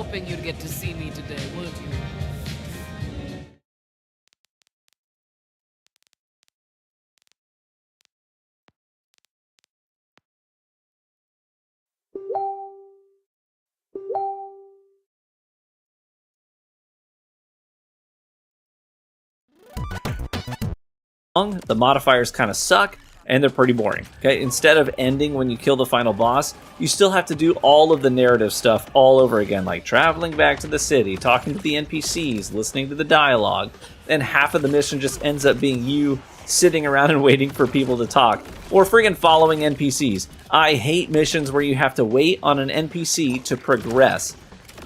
hoping you'd get to see me today, weren't you? The modifiers kind of suck, and they're pretty boring. Okay, instead of ending when you kill the final boss, you still have to do all of the narrative stuff all over again, like traveling back to the city, talking to the NPCs, listening to the dialogue, and half of the mission just ends up being you sitting around and waiting for people to talk, or friggin' following NPCs. I hate missions where you have to wait on an NPC to progress.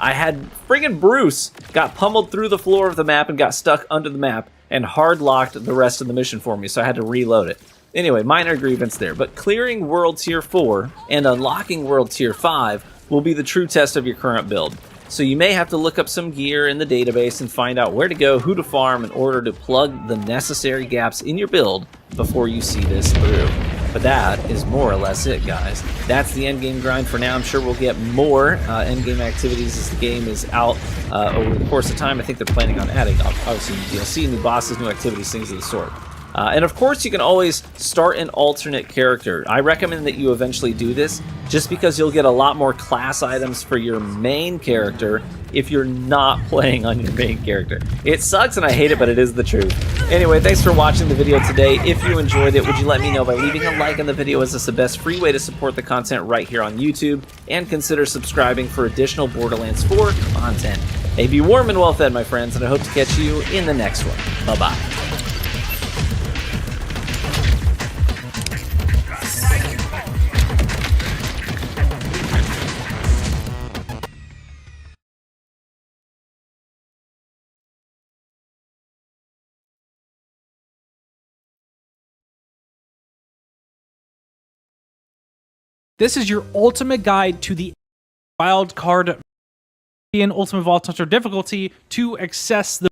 I had friggin' Bruce got pummeled through the floor of the map and got stuck under the map and hard locked the rest of the mission for me, so I had to reload it. Anyway, minor grievance there, but clearing World Tier 4 and unlocking World Tier 5 will be the true test of your current build. So you may have to look up some gear in the database and find out where to go, who to farm in order to plug the necessary gaps in your build before you see this through. But that is more or less it, guys. That's the endgame grind for now. I'm sure we'll get more endgame activities as the game is out over the course of time. I think they're planning on adding, obviously, DLC, new bosses, new activities, things of the sort. And of course, you can always start an alternate character. I recommend that you eventually do this, just because you'll get a lot more class items for your main character if you're not playing on your main character. It sucks and I hate it, but it is the truth. Anyway, thanks for watching the video today. If you enjoyed it, would you let me know by leaving a like on the video, as it's the best free way to support the content right here on YouTube, and consider subscribing for additional Borderlands 4 content. Hey, be warm and well fed, my friends, and I hope to catch you in the next one. Bye-bye. This is your ultimate guide to the wildcard in Ultimate Vault Hunter difficulty. To access the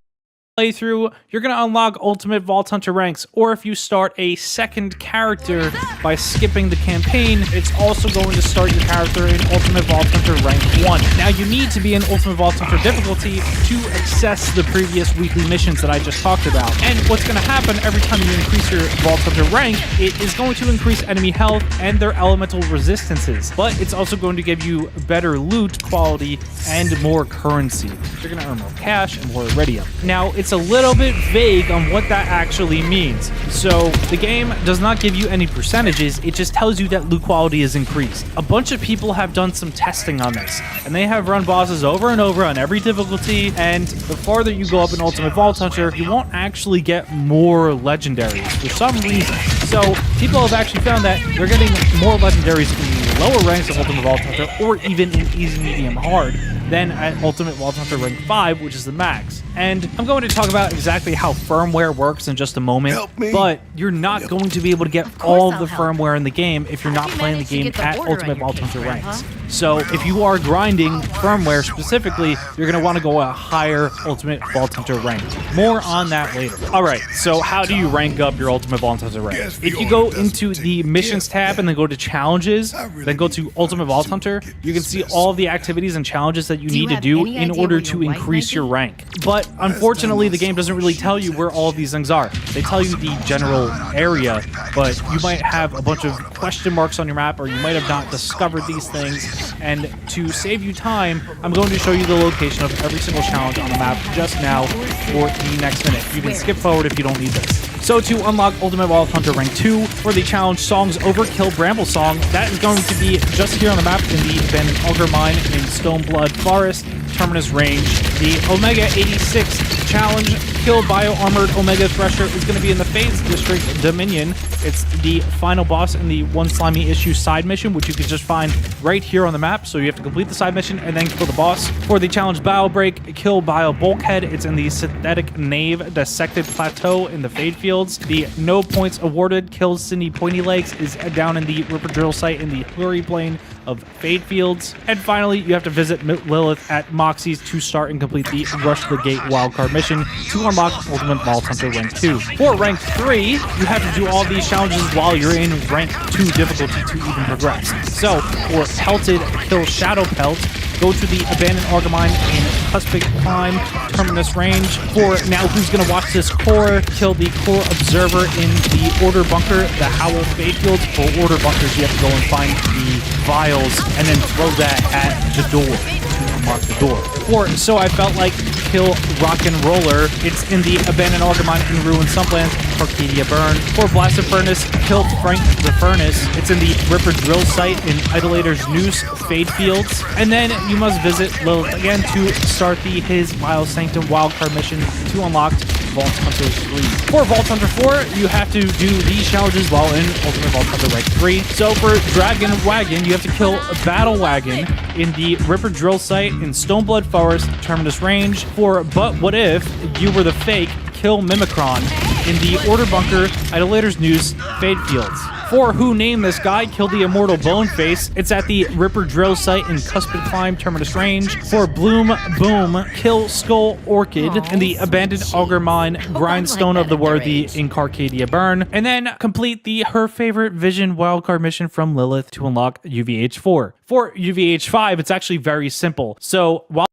playthrough, you're going to unlock Ultimate Vault Hunter ranks, or if you start a second character by skipping the campaign, it's also going to start your character in Ultimate Vault Hunter rank 1. Now, you need to be in Ultimate Vault Hunter difficulty to access the previous weekly missions that I just talked about. And what's going to happen every time you increase your Vault Hunter rank, it is going to increase enemy health and their elemental resistances, but it's also going to give you better loot quality and more currency. You're going to earn more cash and more iridium. Now, it's a little bit vague on what that actually means. So the game does not give you any percentages, it just tells you that loot quality is increased. A bunch of people have done some testing on this, and they have run bosses over and over on every difficulty, and the farther you go up in Ultimate Vault Hunter, you won't actually get more legendaries for some reason. So people have actually found that they're getting more legendaries in the lower ranks of Ultimate Vault Hunter, or even in easy, medium, hard, than at Ultimate Vault Hunter rank 5, which is the max. And I'm going to talk about exactly how firmware works in just a moment, but you're not going to be able to get all of the firmware in the game if you're not playing the game at Ultimate Vault Hunter ranks. So if you are grinding firmware specifically, you're going to want to go a higher Ultimate Vault Hunter rank. More on that later. Alright, so how do you rank up your Ultimate Vault Hunter rank? If you go into the Missions tab and then go to Challenges, then go to Ultimate Vault Hunter, you can see all of the activities and challenges that you need to do in order to increase your rank. But unfortunately, the game doesn't really tell you where all of these things are. They tell you the general area, but you might have a bunch of question marks on your map, or you might have not discovered these things. And to save you time, I'm going to show you the location of every single challenge on the map just now for the next minute. You can skip forward if you don't need this. So to unlock Ultimate Vault Hunter rank 2 for the challenge Songs Overkill Bramble Song, that is going to be just here on the map in the Abandoned Auger Mine in Stoneblood Forest, Terminus Range. The Omega 86 challenge, Kill Bio-Armored Omega Thresher, is going to be in the Fades District Dominion. It's the final boss in the One Slimy Issue side mission, which you can just find right here on the map. So you have to complete the side mission and then kill the boss. For the challenge Bio Break, Kill Bio Bulkhead, it's in the Synthetic Nave Dissected Plateau in the Fade Fields. The No Points Awarded, Kill Cindy Pointy Legs, is down in the Ripper Drill site in the Hillary Plain of Fade Fields. And finally, you have to visit Lilith at Moxie's to start and complete the Rush the Gate wildcard mission to unlock Ultimate Vault Hunter rank 2. For rank 3, you have to do all these challenges while you're in rank 2 difficulty to even progress. So, for Pelted, kill Shadow Pelt, go to the Abandoned Argamine in Cuspid Climb, Terminus Range. For now, who's going to watch this core? Kill the core observer in the Order Bunker, the Howl Fade Fields. For Order Bunkers, you have to go and find the vials and then throw that at the door to unlock the door. Or so I felt like kill Rock and Roller. It's in the Abandoned Argamine in Ruined Sumplands, Arcadia Burn. For Blasted Furnace, kill Frank the Furnace. It's in the Ripper Drill site in Idolator's Noose, Fade Fields. And then you must visit Lilith again to start the His Vile Sanctum wildcard mission to unlock Vault Hunter 3. For Vault Hunter 4, you have to do these challenges while in Ultimate Vault Hunter Rank 3. So for Dragon Wagon, you have to kill Battle Wagon in the Ripper Drill site in Stoneblood Forest, Terminus Range. For But What If You Were the Fake, kill Mimicron in the Order Bunker, Idolator's Noose, Fade Fields. For Who Named This Guy, kill the Immortal Boneface. It's at the Ripper Drill site in Cuspid Climb, Terminus Range. For Bloom Boom, kill Skull Orchid in the Abandoned Augermine, Grindstone of the Worthy in Carcadia Burn. And then complete the Her Favorite Vision wildcard mission from Lilith to unlock UVH4. For UVH5, it's actually very simple. So while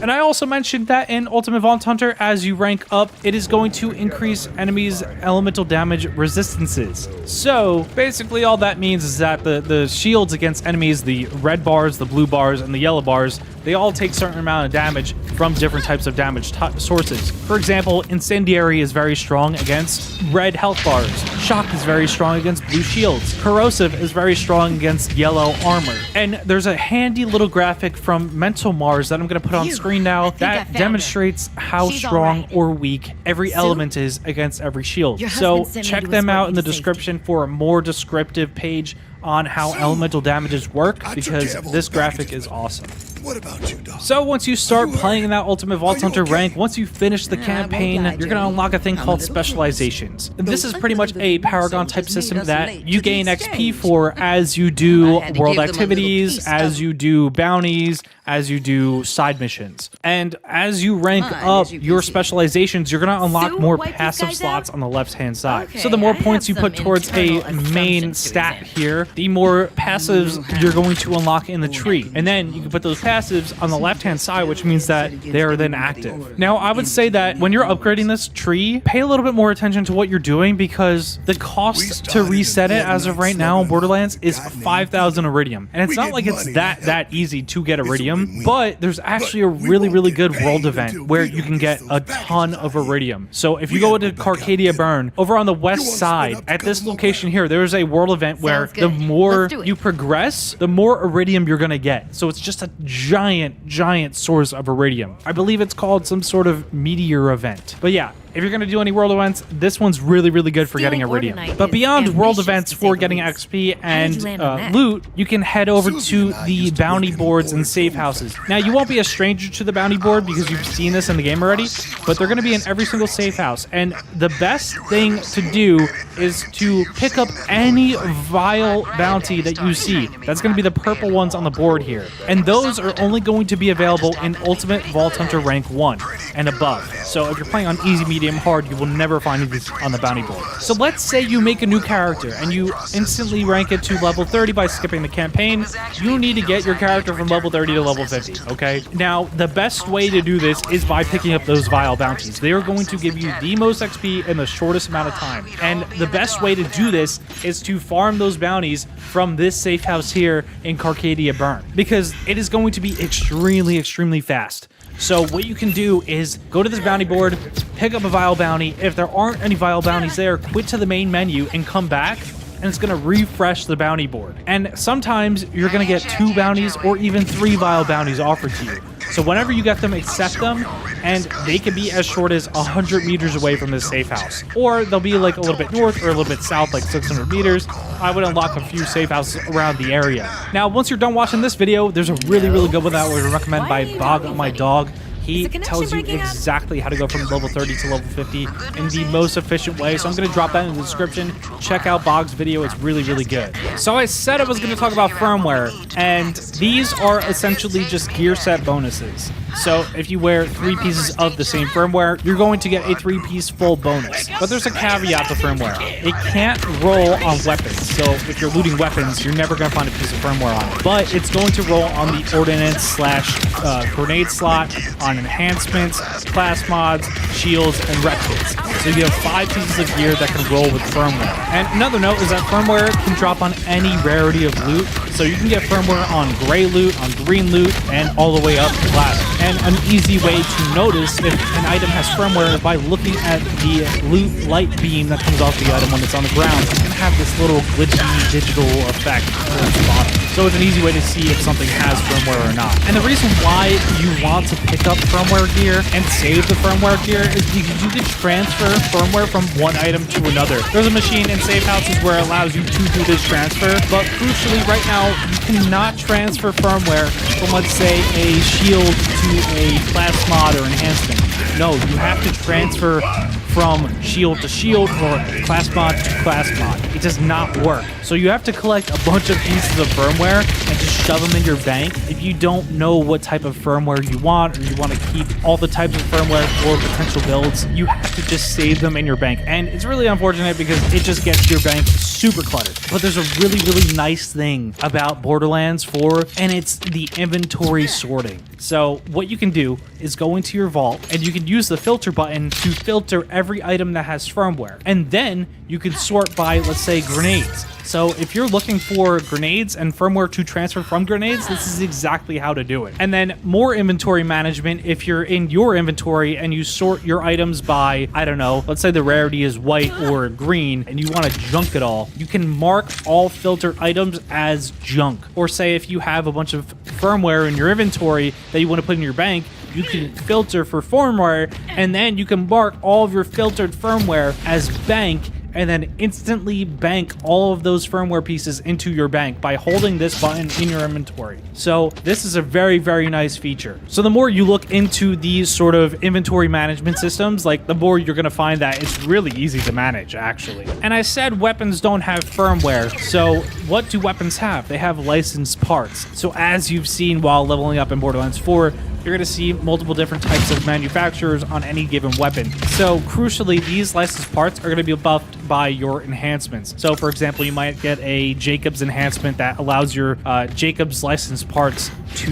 and I also mentioned that in Ultimate Vault Hunter, as you rank up, it is going to increase enemies' elemental damage resistances. So basically all that means is that the shields against enemies, the red bars, the blue bars, and the yellow bars, they all take a certain amount of damage from different types of damage sources. For example, Incendiary is very strong against red health bars. Shock is very strong against blue shields. Corrosive is very strong against yellow armor. And there's a handy little graphic from Mental Mars that I'm going to put on screen now that demonstrates how strong or weak every element is against every shield. So check them out in the description for a more descriptive page on how elemental damages work, because this graphic is awesome. What about you, dog? So once you start playing in that Ultimate Vault Hunter rank, once you finish the campaign, you're going to unlock a thing called Specializations. And this is pretty much a Paragon type system that you gain XP for as you do world activities, as you do bounties, as you do side missions. And as you rank up your specializations, you're going to unlock more passive slots on the left-hand side. So the more points you put towards a main stat here, the more passives you're going to unlock in the tree. And then you can put those passives on the left-hand side, which means that they are then active. Now, I would say that when you're upgrading this tree, pay a little bit more attention to what you're doing, because the cost to reset it as of right now in Borderlands is 5,000 Iridium. And it's not like it's that easy to get Iridium, but there's actually a really good world event where you can get a ton of Iridium. So if you go to Carcadia Burn, over on the west side, at this location here, there's a world event where the more you progress, the more Iridium you're gonna get. So it's just a giant source of Iridium. I believe it's called some sort of meteor event. But yeah, if you're going to do any world events, this one's really good for getting Iridium. But beyond world events for getting XP and loot, you can head over to the bounty boards and safe houses. Now, you won't be a stranger to the bounty board because you've seen this in the game already, but they're going to be in every single safe house. And the best thing to do is to pick up any vile bounty that you see. That's going to be the purple ones on the board here. And those are only going to be available in Ultimate Vault Hunter rank 1 and above. So if you're playing on easy, medium, hard, you will never find these on the bounty board. So let's say you make a new character and you instantly rank it to level 30 by skipping the campaign. You need to get your character from level 30 to level 50, okay? Now, the best way to do this is by picking up those vile bounties. They are going to give you the most XP in the shortest amount of time. And the best way to do this is to farm those bounties from this safe house here in Carcadia Burn, because it is going to be extremely fast. So what you can do is go to this bounty board, pick up a vile bounty. If there aren't any vile bounties there, quit to the main menu and come back, and it's going to refresh the bounty board. And sometimes you're going to get 2 bounties or even 3 vile bounties offered to you. So whenever you get them, accept them, and they can be as short as 100 meters away from this safe house. Or they'll be like a little bit north or a little bit south, like 600 meters. I would unlock a few safe houses around the area. Now, once you're done watching this video, there's a really good one that I would recommend by Bog My Dog. He tells you exactly how to go from level 30 to level 50 in the most efficient way. So I'm going to drop that in the description. Check out Bog's video. It's really, really good. So I said I was going to talk about firmware, and these are essentially just gear set bonuses. So if you wear 3 pieces of the same firmware, you're going to get a 3-piece full bonus. But there's a caveat to firmware. It can't roll on weapons. So if you're looting weapons, you're never going to find a piece of firmware on it. But it's going to roll on the ordnance / grenade slot, on enhancements, class mods, shields, and rep kits. So you have 5 pieces of gear that can roll with firmware. And another note is that firmware can drop on any rarity of loot. So you can get firmware on gray loot, on green loot, and all the way up to classic. And an easy way to notice if an item has firmware is by looking at the loot light beam that comes off the item when it's on the ground. It's going to have this little glitchy digital effect towards the bottom. So it's an easy way to see if something has firmware or not. And the reason why you want to pick up firmware gear and save the firmware gear is because you can transfer firmware from one item to another. There's a machine in safe houses where it allows you to do this transfer, but crucially right now, you cannot transfer firmware from, let's say, a shield to a class mod or enhancement. No, you have to transfer from shield to shield or class mod to class mod. It does not work. So you have to collect a bunch of pieces of firmware and just shove them in your bank. If you don't know what type of firmware you want, or you want to keep all the types of firmware for potential builds, you have to just save them in your bank. And it's really unfortunate because it just gets your bank super cluttered. But there's a really, really nice thing about Borderlands 4, and it's the inventory sorting. So what you can do is go into your vault, and you can use the filter button to filter every item that has firmware. And then you can sort by, let's say, grenades. So if you're looking for grenades and firmware to transfer from grenades, this is exactly how to do it. And then more inventory management, if you're in your inventory and you sort your items by, I don't know, let's say the rarity is white or green, and you want to junk it all, you can mark all filtered items as junk. Or say if you have a bunch of firmware in your inventory that you want to put in your bank, you can filter for firmware, and then you can mark all of your filtered firmware as bank, and then instantly bank all of those firmware pieces into your bank by holding this button in your inventory. So this is a very, very nice feature. So the more you look into these sort of inventory management systems, like the more you're going to find that it's really easy to manage, actually. And I said weapons don't have firmware. So what do weapons have? They have licensed parts. So as you've seen while leveling up in Borderlands 4, you're going to see multiple different types of manufacturers on any given weapon. So crucially, these licensed parts are going to be buffed by your enhancements. So for example, you might get a Jacobs enhancement that allows your Jacobs licensed parts to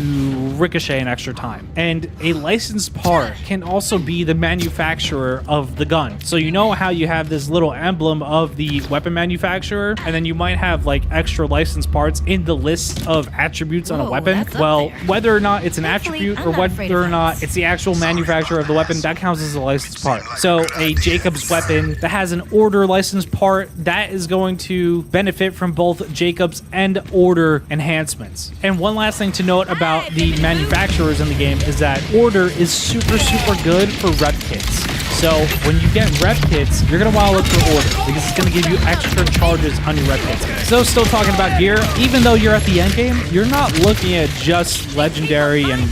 ricochet an extra time. And a licensed part can also be the manufacturer of the gun. So you know how you have this little emblem of the weapon manufacturer, and then you might have like extra licensed parts in the list of attributes on a weapon? Well, whether or not it's an attribute or whether or not it's the actual manufacturer of the weapon, that counts as a licensed part. So a Jacobs weapon that has an Order licensed part, that is going to benefit from both Jacobs and Order enhancements. And one last thing to note about the manufacturers in the game is that Order is super, super good for rep kits. So when you get rep kits, you're going to want to look for Order because it's going to give you extra charges on your rep kits. So still talking about gear, even though you're at the end game, you're not looking at just legendary and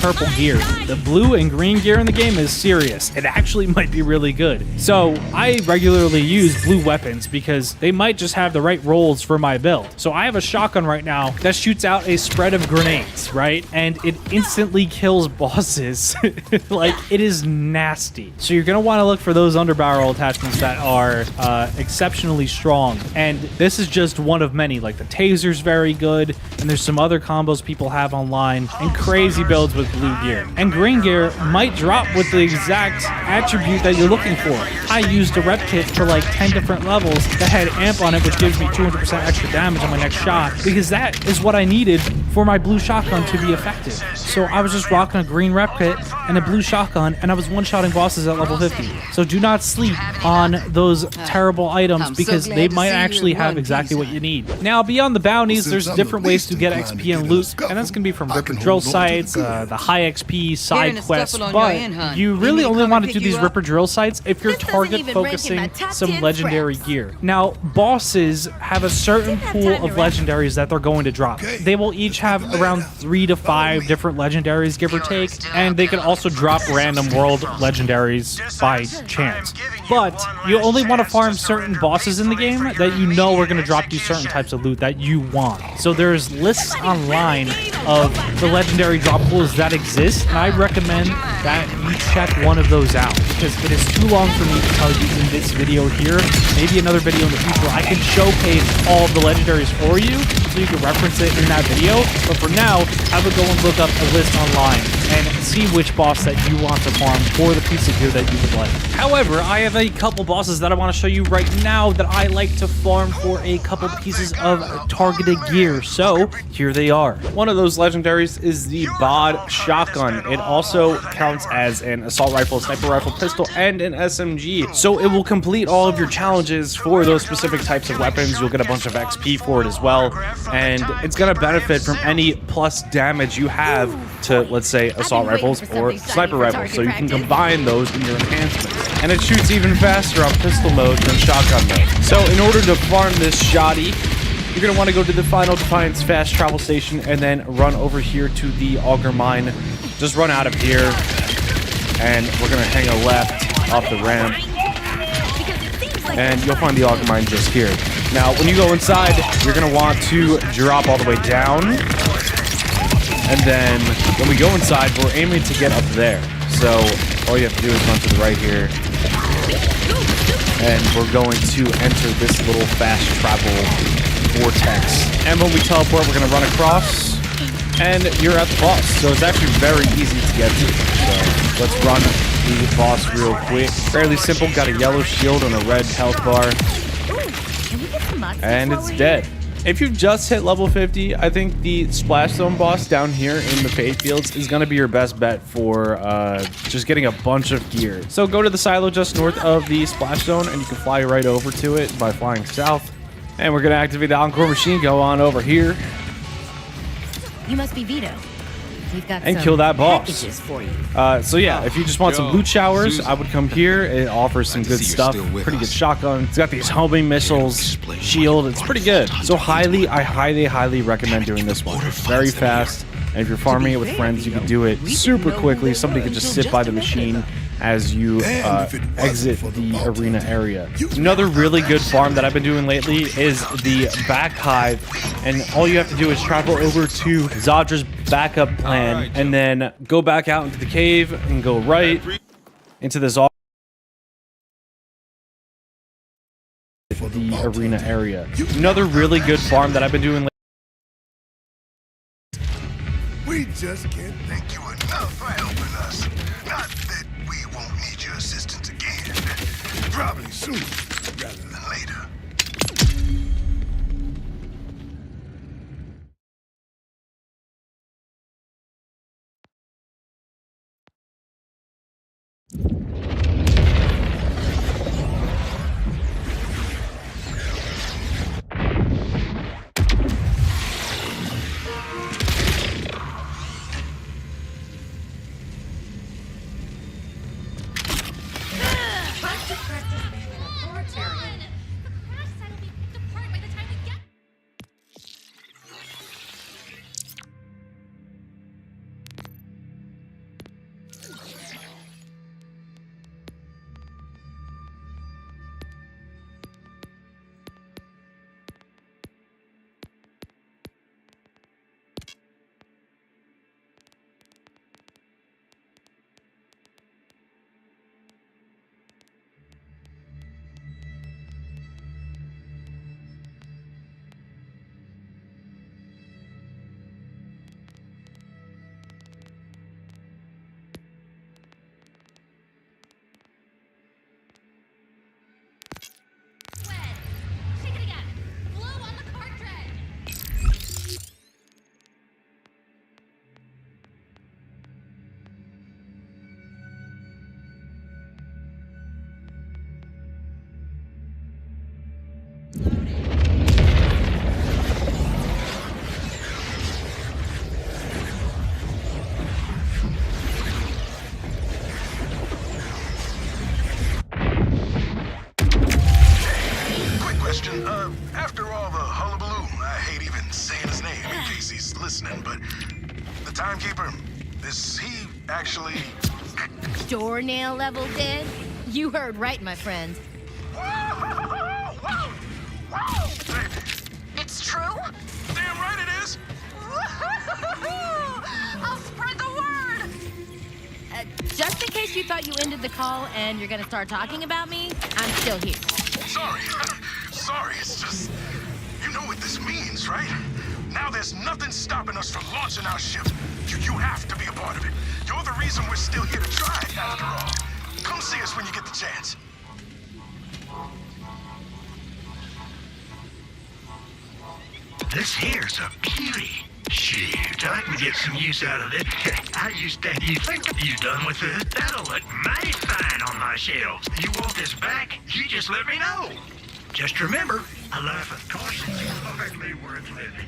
purple gear. The blue and green gear in the game is serious. It actually might be really good. So I regularly use blue weapons because they might just have the right rolls for my build. So I have a shotgun right now that shoots out a spread of grenades, right? And it instantly kills bosses. Like, it is nasty. So you're going to want to look for those underbarrel attachments that are exceptionally strong. And this is just one of many. Like, the taser's very good, and there's some other combos people have online, and crazy builds with blue gear. And green gear might drop with the exact attribute that you're looking for. I used a rep kit for like 10 different levels that had amp on it, which gives me 200% extra damage on my next shot, because that is what I needed for my blue shotgun to be effective. So I was just rocking a green rep kit and a blue shotgun, and I was one-shotting bosses at level 50. So do not sleep on those terrible items because they might actually have exactly what you need. Now, beyond the bounties, there's different ways to get XP and loot, and that's going to be from Ripper Drill sites, the high XP side quests, but you really only want to do these Ripper Drill sites if you're target focusing some legendary gear. Now, bosses have a certain pool of legendaries that they're going to drop. They will each have around 3 to 5 different legendaries, give or take, and they can also drop random world legendaries by chance. But you only want to farm certain bosses in the game that you know are going to drop you certain types of loot that you want. So there's lists online of the legendary drop pools that exist, and I recommend that you check one of those out, because it is too long for me to tell you in this video here. Maybe another video in the future I can showcase all of the legendaries for you so you can reference it in that video. But for now, I would go and look up a list online and see which boss that you want to farm for the piece of gear that you would like. However, I have a couple bosses that I want to show you right now that I like to farm for a couple pieces of targeted gear. So here they are. One of those legendaries is the BOD shotgun. It also counts as an assault rifle, sniper rifle, pistol, and an SMG. So it will complete all of your challenges for those specific types of weapons. You'll get a bunch of XP for it as well, and it's going to benefit from any plus damage you have to, let's say, assault rifles or sniper rifles, so you can combine those in your enhancements. And it shoots even faster on pistol mode than shotgun mode. So in order to farm this shoddy, you're going to want to go to the Final Defiance fast travel station and then run over here to the Auger Mine. Just run out of here, and we're going to hang a left off the ramp, and you'll find the Auger Mine just here. Now, when you go inside, you're going to want to drop all the way down, and then when we go inside, we're aiming to get up there. So all you have to do is run to the right here, and we're going to enter this little fast travel vortex. And when we teleport, we're going to run across, and you're at the boss. So it's actually very easy to get to. So let's run the boss real quick. Fairly simple. Got a yellow shield and a red health bar, and it's dead. If you've just hit level 50, I think the Splash Zone boss down here in the Fate Fields is going to be your best bet for just getting a bunch of gear. So go to the silo just north of the Splash Zone, and you can fly right over to it by flying south. And we're going to activate the Encore machine, go on over here. You must be Vito. We've got and some kill that boss. packages for you. So yeah, if you just want some loot showers, I would come here. It offers some good stuff. Pretty good shotgun. It's got these homing missiles, shield. It's pretty good. So I highly recommend doing this one. It's very fast, and if you're farming it with friends, you can do it super quickly. Somebody could just sit by the machine as you exit the arena area. Another really good farm that I've been doing lately is the Back Hive, and all you have to do is travel over to Zadra's backup plan, and then go back out into the cave and go right into the arena area. Another really good farm that I've been doing lately. We just can't thank you enough for helping us. Not that we won't need your assistance again. Probably sooner rather than later. actually... Doornail level dead? You heard right, my friend. Whoa! It's true? Damn right it is! I'll spread the word! Just in case you thought you ended the call and you're gonna start talking about me, I'm still here. Sorry. Sorry, it's just... You know what this means, right? Now there's nothing stopping us from launching our ship. You have to be a part of it. You're the reason we're still here to try, after all. Come see us when you get the chance. This here's a beauty. Shoot, I can get some use out of it. I used that. You think you done with it? That'll look mighty fine on my shelves. You want this back? You just let me know. Just remember, a life of caution is hardly worth living.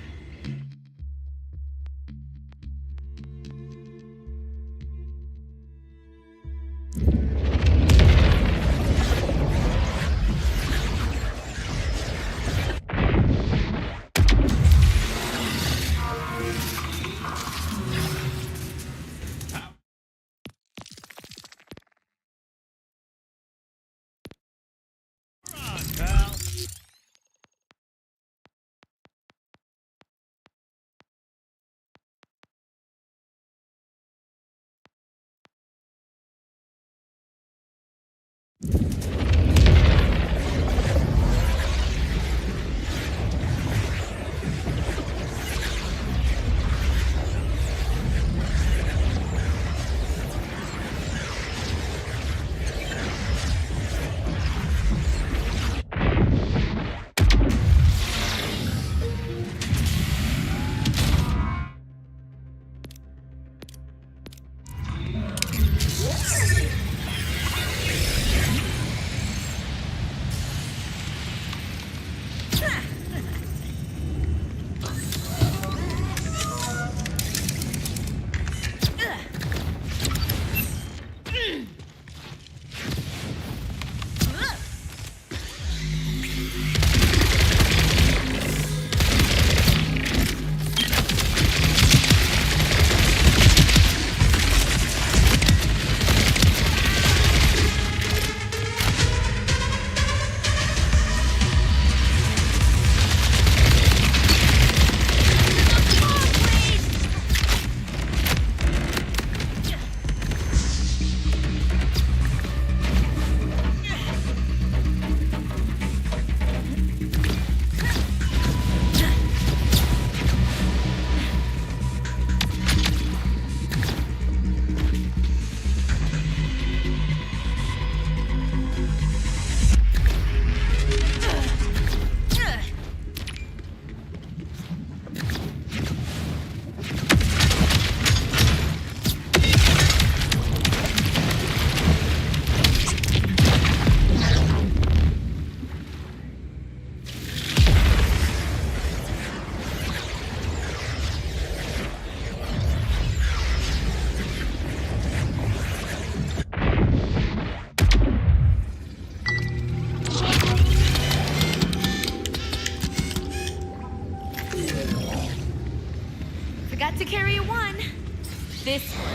Forgot to carry a one. This one.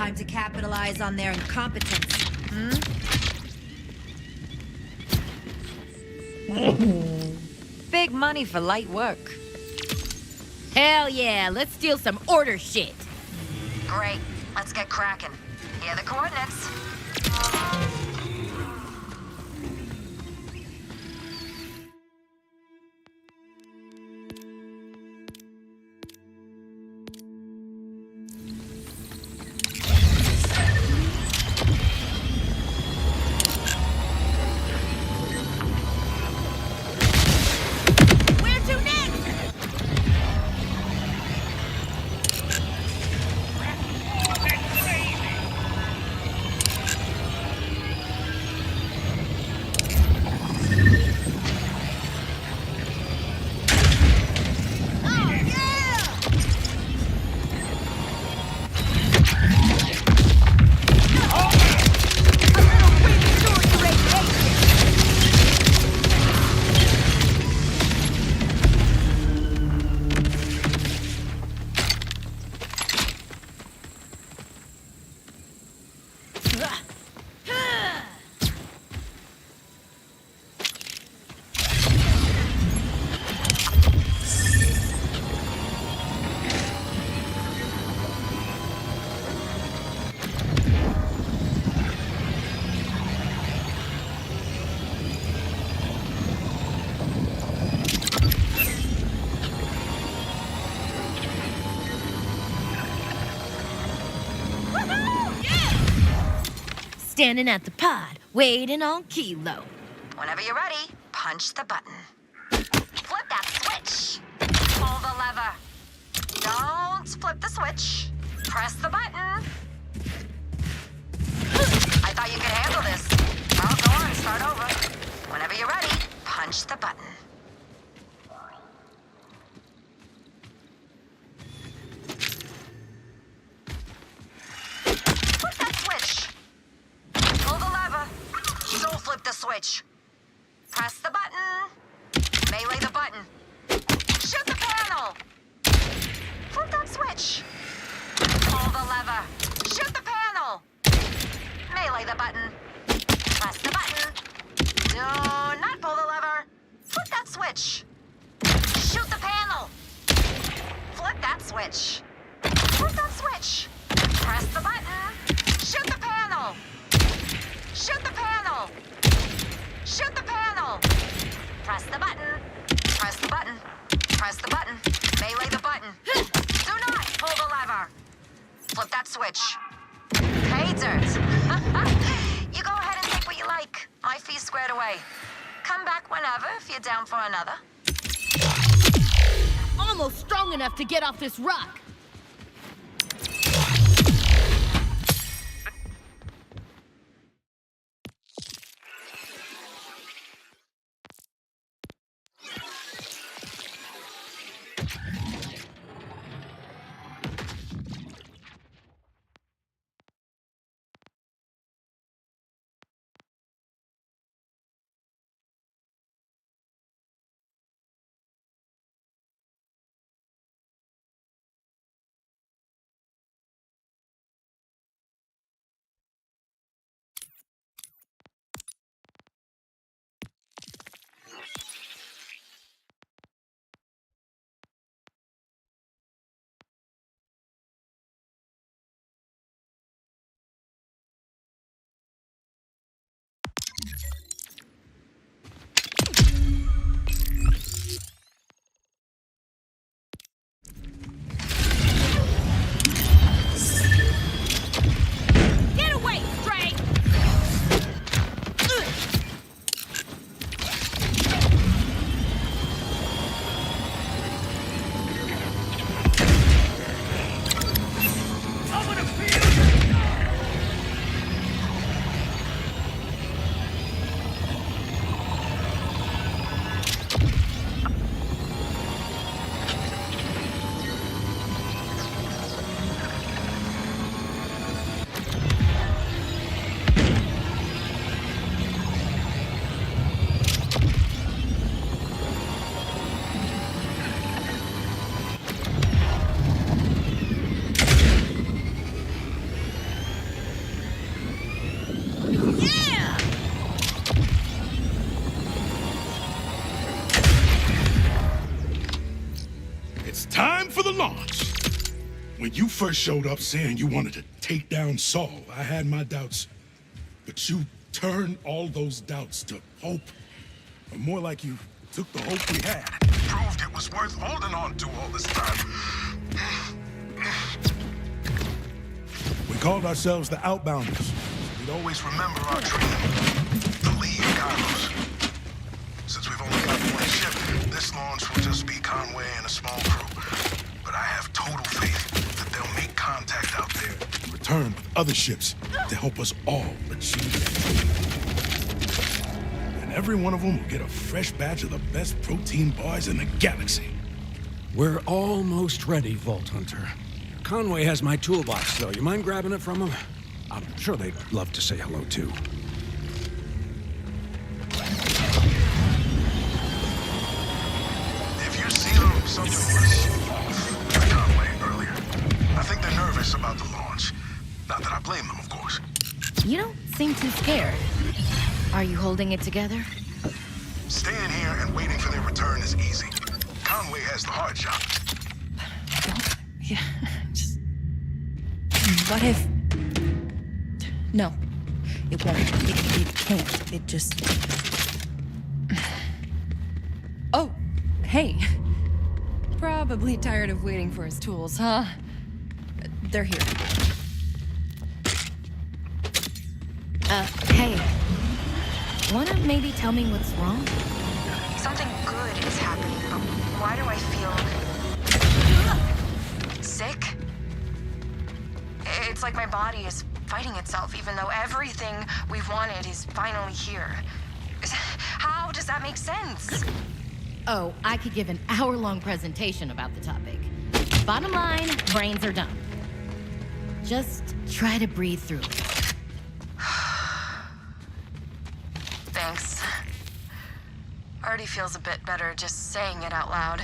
Time to capitalize on their incompetence. Big money for light work. Hell yeah, let's steal some order shit. Great. Let's get cracking. Here are the coordinates. Where to next? Standing at the pod, waiting on Kilo. Whenever you're ready, punch the button. Flip that switch. Pull the lever. Don't flip the switch. Press the button. I thought you could handle this. Well, go on, start over. Whenever you're ready, punch the button. Flip that switch. Pull the lever. Don't flip the switch. Press the button. Melee the button. Shoot the panel. Flip that switch. Pull the lever. Shoot the panel. Melee the button. Press the button. Do not pull the lever. Flip that switch. Shoot the panel. Flip that switch. Flip that switch. Press the button. Shoot the panel. Shoot the panel. Shoot the panel. Press the button. Press the button. Press the button. Melee the button. Do not pull the lever. Flip that switch. Pay dirt. You go ahead and take what you like. My fee's squared away. Come back whenever if you're down for another. Almost strong enough to get off this rock. Get away, Stray! launch. When you first showed up saying you wanted to take down Saul, I had my doubts. But you turned all those doubts to hope. Or more like you took the hope we had. Proved it was worth holding on to all this time. We called ourselves the Outbounders. We'd always remember our dream. To leave Kairos. Since we've only got one ship, this launch will just be Conway and a small crew. But I have total faith that they'll make contact out there and return with other ships to help us all achieve that dream. And every one of them will get a fresh batch of the best protein bars in the galaxy. We're almost ready, Vault Hunter. Conway has my toolbox, though. You mind grabbing it from him? I'm sure they'd love to say hello, too. If you see them, something was off with Conway earlier. I think they're nervous about the launch. Not that I blame them, of course. You don't seem too scared. Are you holding it together? Staying here and waiting for their return is easy. Conway has the hard job. Yeah, just... What if... No. It won't. It can't. It just... Oh, hey. Probably tired of waiting for his tools, huh? They're here. Hey. Wanna maybe tell me what's wrong? Something good is happening, but why do I feel... sick? It's like my body is fighting itself, even though everything we've wanted is finally here. How does that make sense? Oh, I could give an hour-long presentation about the topic. Bottom line, brains are done. Just try to breathe through it. Thanks. Already feels a bit better just saying it out loud.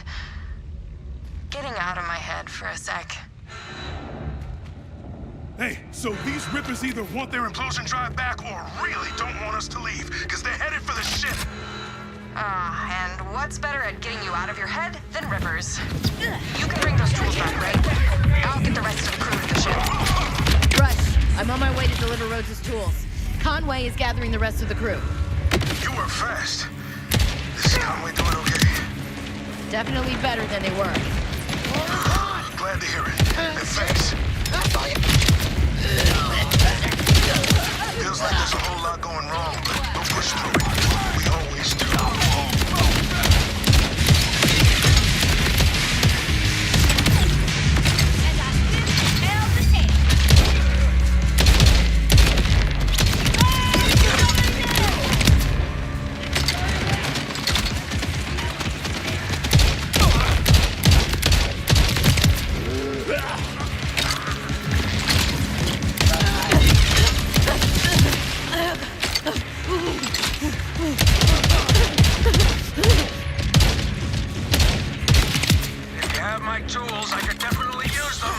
Getting out of my head for a sec. Hey, so these rippers either want their implosion drive back or really don't want us to leave, because they're headed for the ship. And what's better at getting you out of your head than rippers? You can bring those tools back, right? I'll get the rest of the crew to the ship. Rush, I'm on my way to deliver Rhodes' tools. Conway is gathering the rest of the crew. You were fast. Is Conway doing okay? Definitely better than they were. Glad to hear it. And thanks. Feels like there's a whole lot going wrong, but we'll push through it. We always do. If you have my tools, I could definitely use them.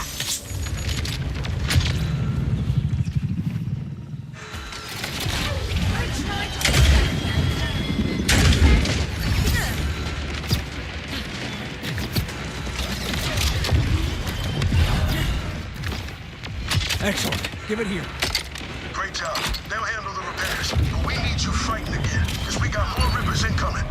Excellent. Give it here. Great job. They'll handle the repairs. But we need you fighting again, because we got more rippers incoming.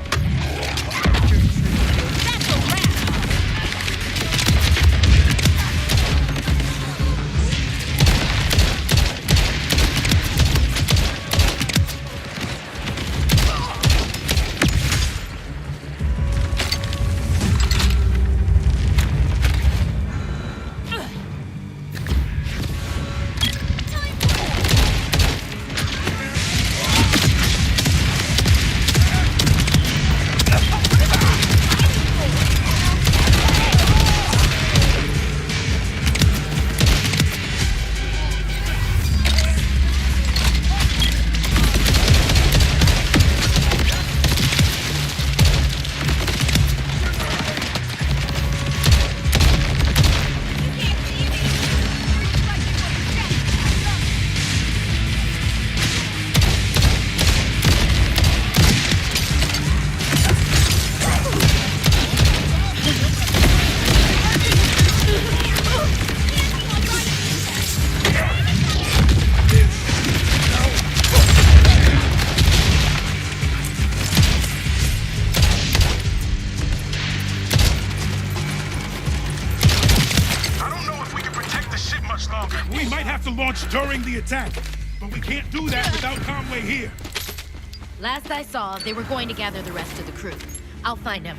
launch during the attack. But we can't do that without Conway here. Last I saw, they were going to gather the rest of the crew. I'll find them.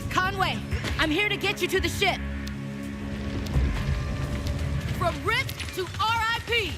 Conway, I'm here to get you to the ship. From RIP to RIP.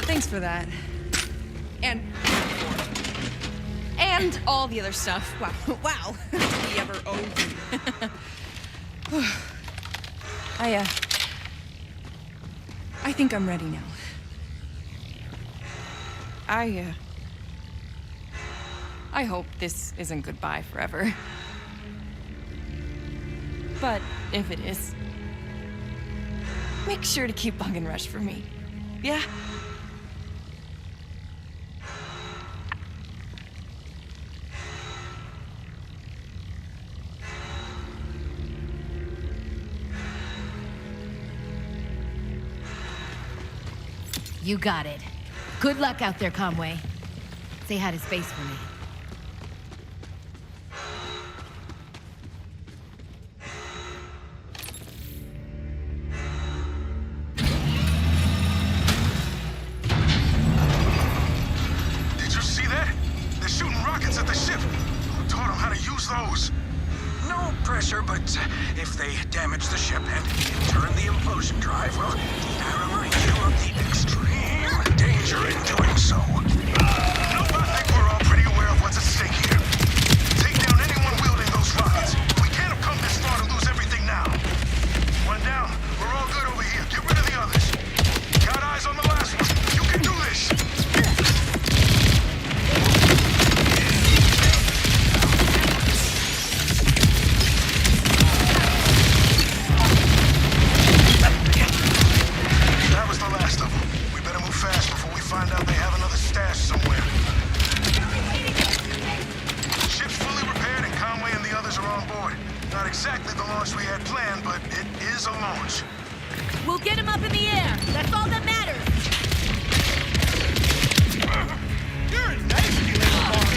Thanks for that. And all the other stuff. Wow. Wow. We ever owed you. I think I'm ready now. I hope this isn't goodbye forever. But if it is, make sure to keep bugging Rush for me. Yeah? You got it. Good luck out there, Conway. Say hi to Space for me. Did you see that? They're shooting rockets at the ship. Who taught them how to use those? No pressure, but if they damage the ship and in turn the implosion drive, well, I remind you of the extreme danger in doing so. No, I think we're all pretty aware of what's at stake here. Take down anyone wielding those rockets. We can't have come this far to lose everything now. One down. We're all good over here. Get rid of the others. Got eyes on the last one. You can do this. That was the last of them. We better move fast before we find out they have another stash somewhere. Ship's fully repaired and Conway and the others are on board. Not exactly the launch we had planned, but it is a launch. We'll get him up in the air. That's all that matters. You're a nasty little boy.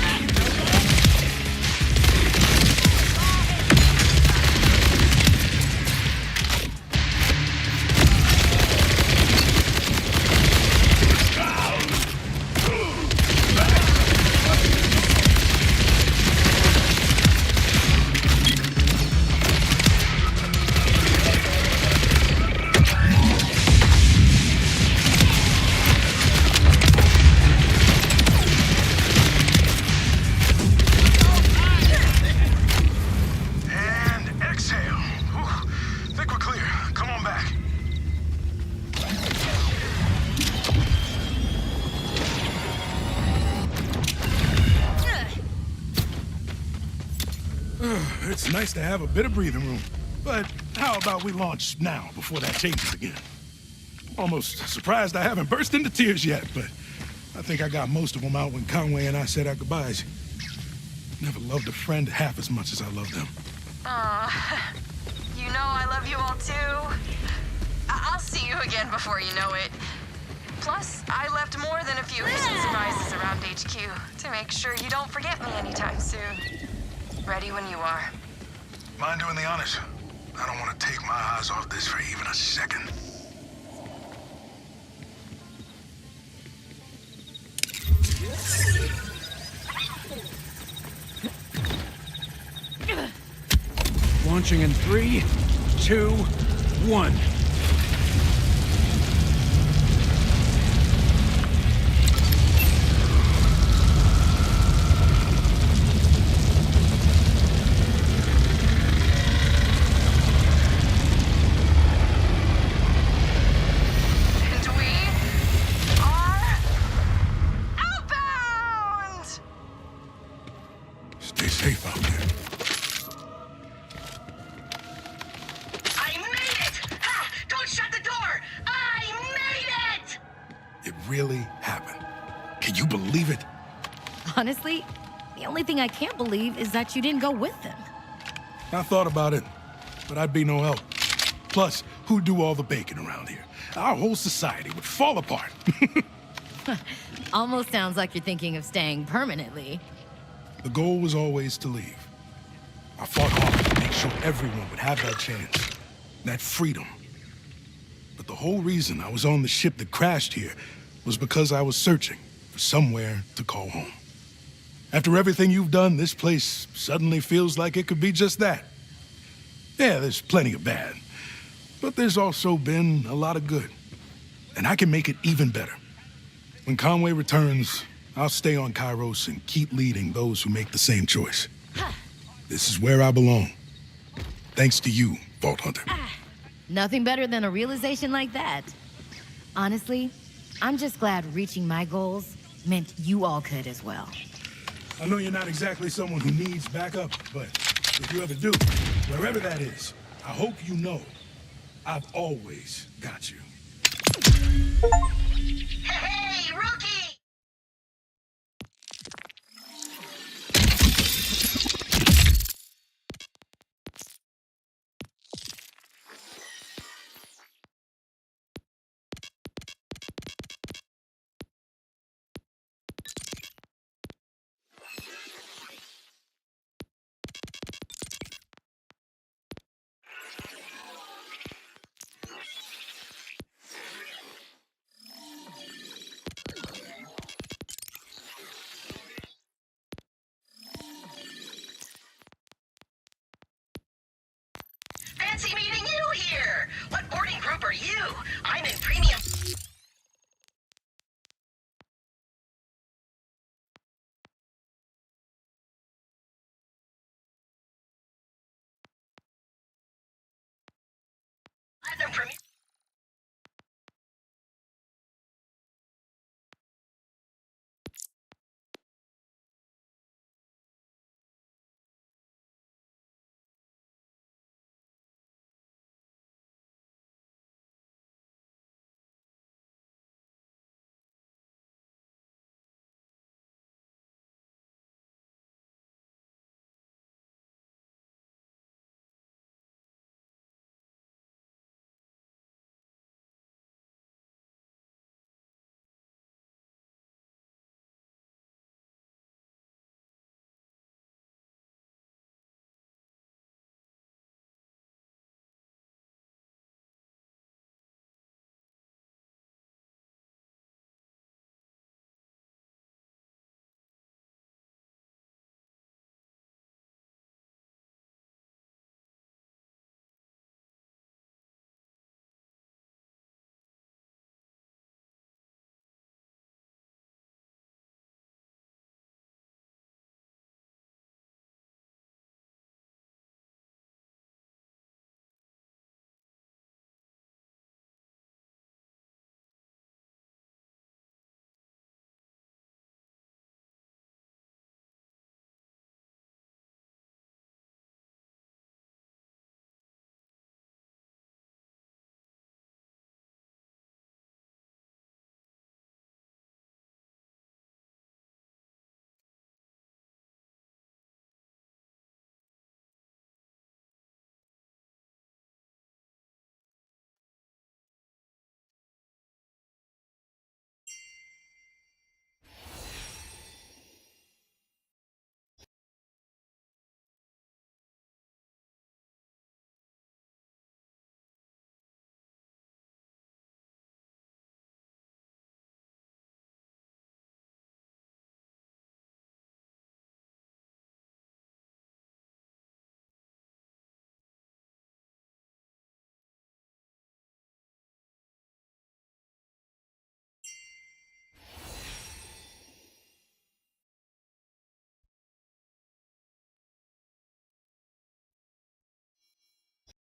It's nice to have a bit of breathing room. But how about we launch now before that changes again? Almost surprised I haven't burst into tears yet, but I think I got most of them out when Conway and I said our goodbyes. Never loved a friend half as much as I love them. Aw, you know I love you all too. I'll see you again before you know it. Plus, I left more than a few hidden surprises around HQ to make sure you don't forget me anytime soon. Ready when you are. Mind doing the honors? I don't want to take my eyes off this for even a second. Launching in 3, 2, 1. And we are outbound! Stay safe out there. I made it! Ha! Don't shut the door! I made it! It really happened. Can you believe it? Honestly, the only thing I can't believe is that you didn't go with them. I thought about it, but I'd be no help. Plus, who'd do all the baking around here? Our whole society would fall apart. Almost sounds like you're thinking of staying permanently. The goal was always to leave. I fought hard to make sure everyone would have that chance, that freedom. But the whole reason I was on the ship that crashed here was because I was searching for somewhere to call home. After everything you've done, this place suddenly feels like it could be just that. Yeah, there's plenty of bad, but there's also been a lot of good. And I can make it even better. When Conway returns, I'll stay on Kairos and keep leading those who make the same choice. This is where I belong. Thanks to you, Vault Hunter. Nothing better than a realization like that. Honestly, I'm just glad reaching my goals meant you all could as well. I know you're not exactly someone who needs backup, but if you ever do, wherever that is, I hope you know I've always got you. Hey, rookie! Fancy meeting you here! What boarding group are you? I'm in premium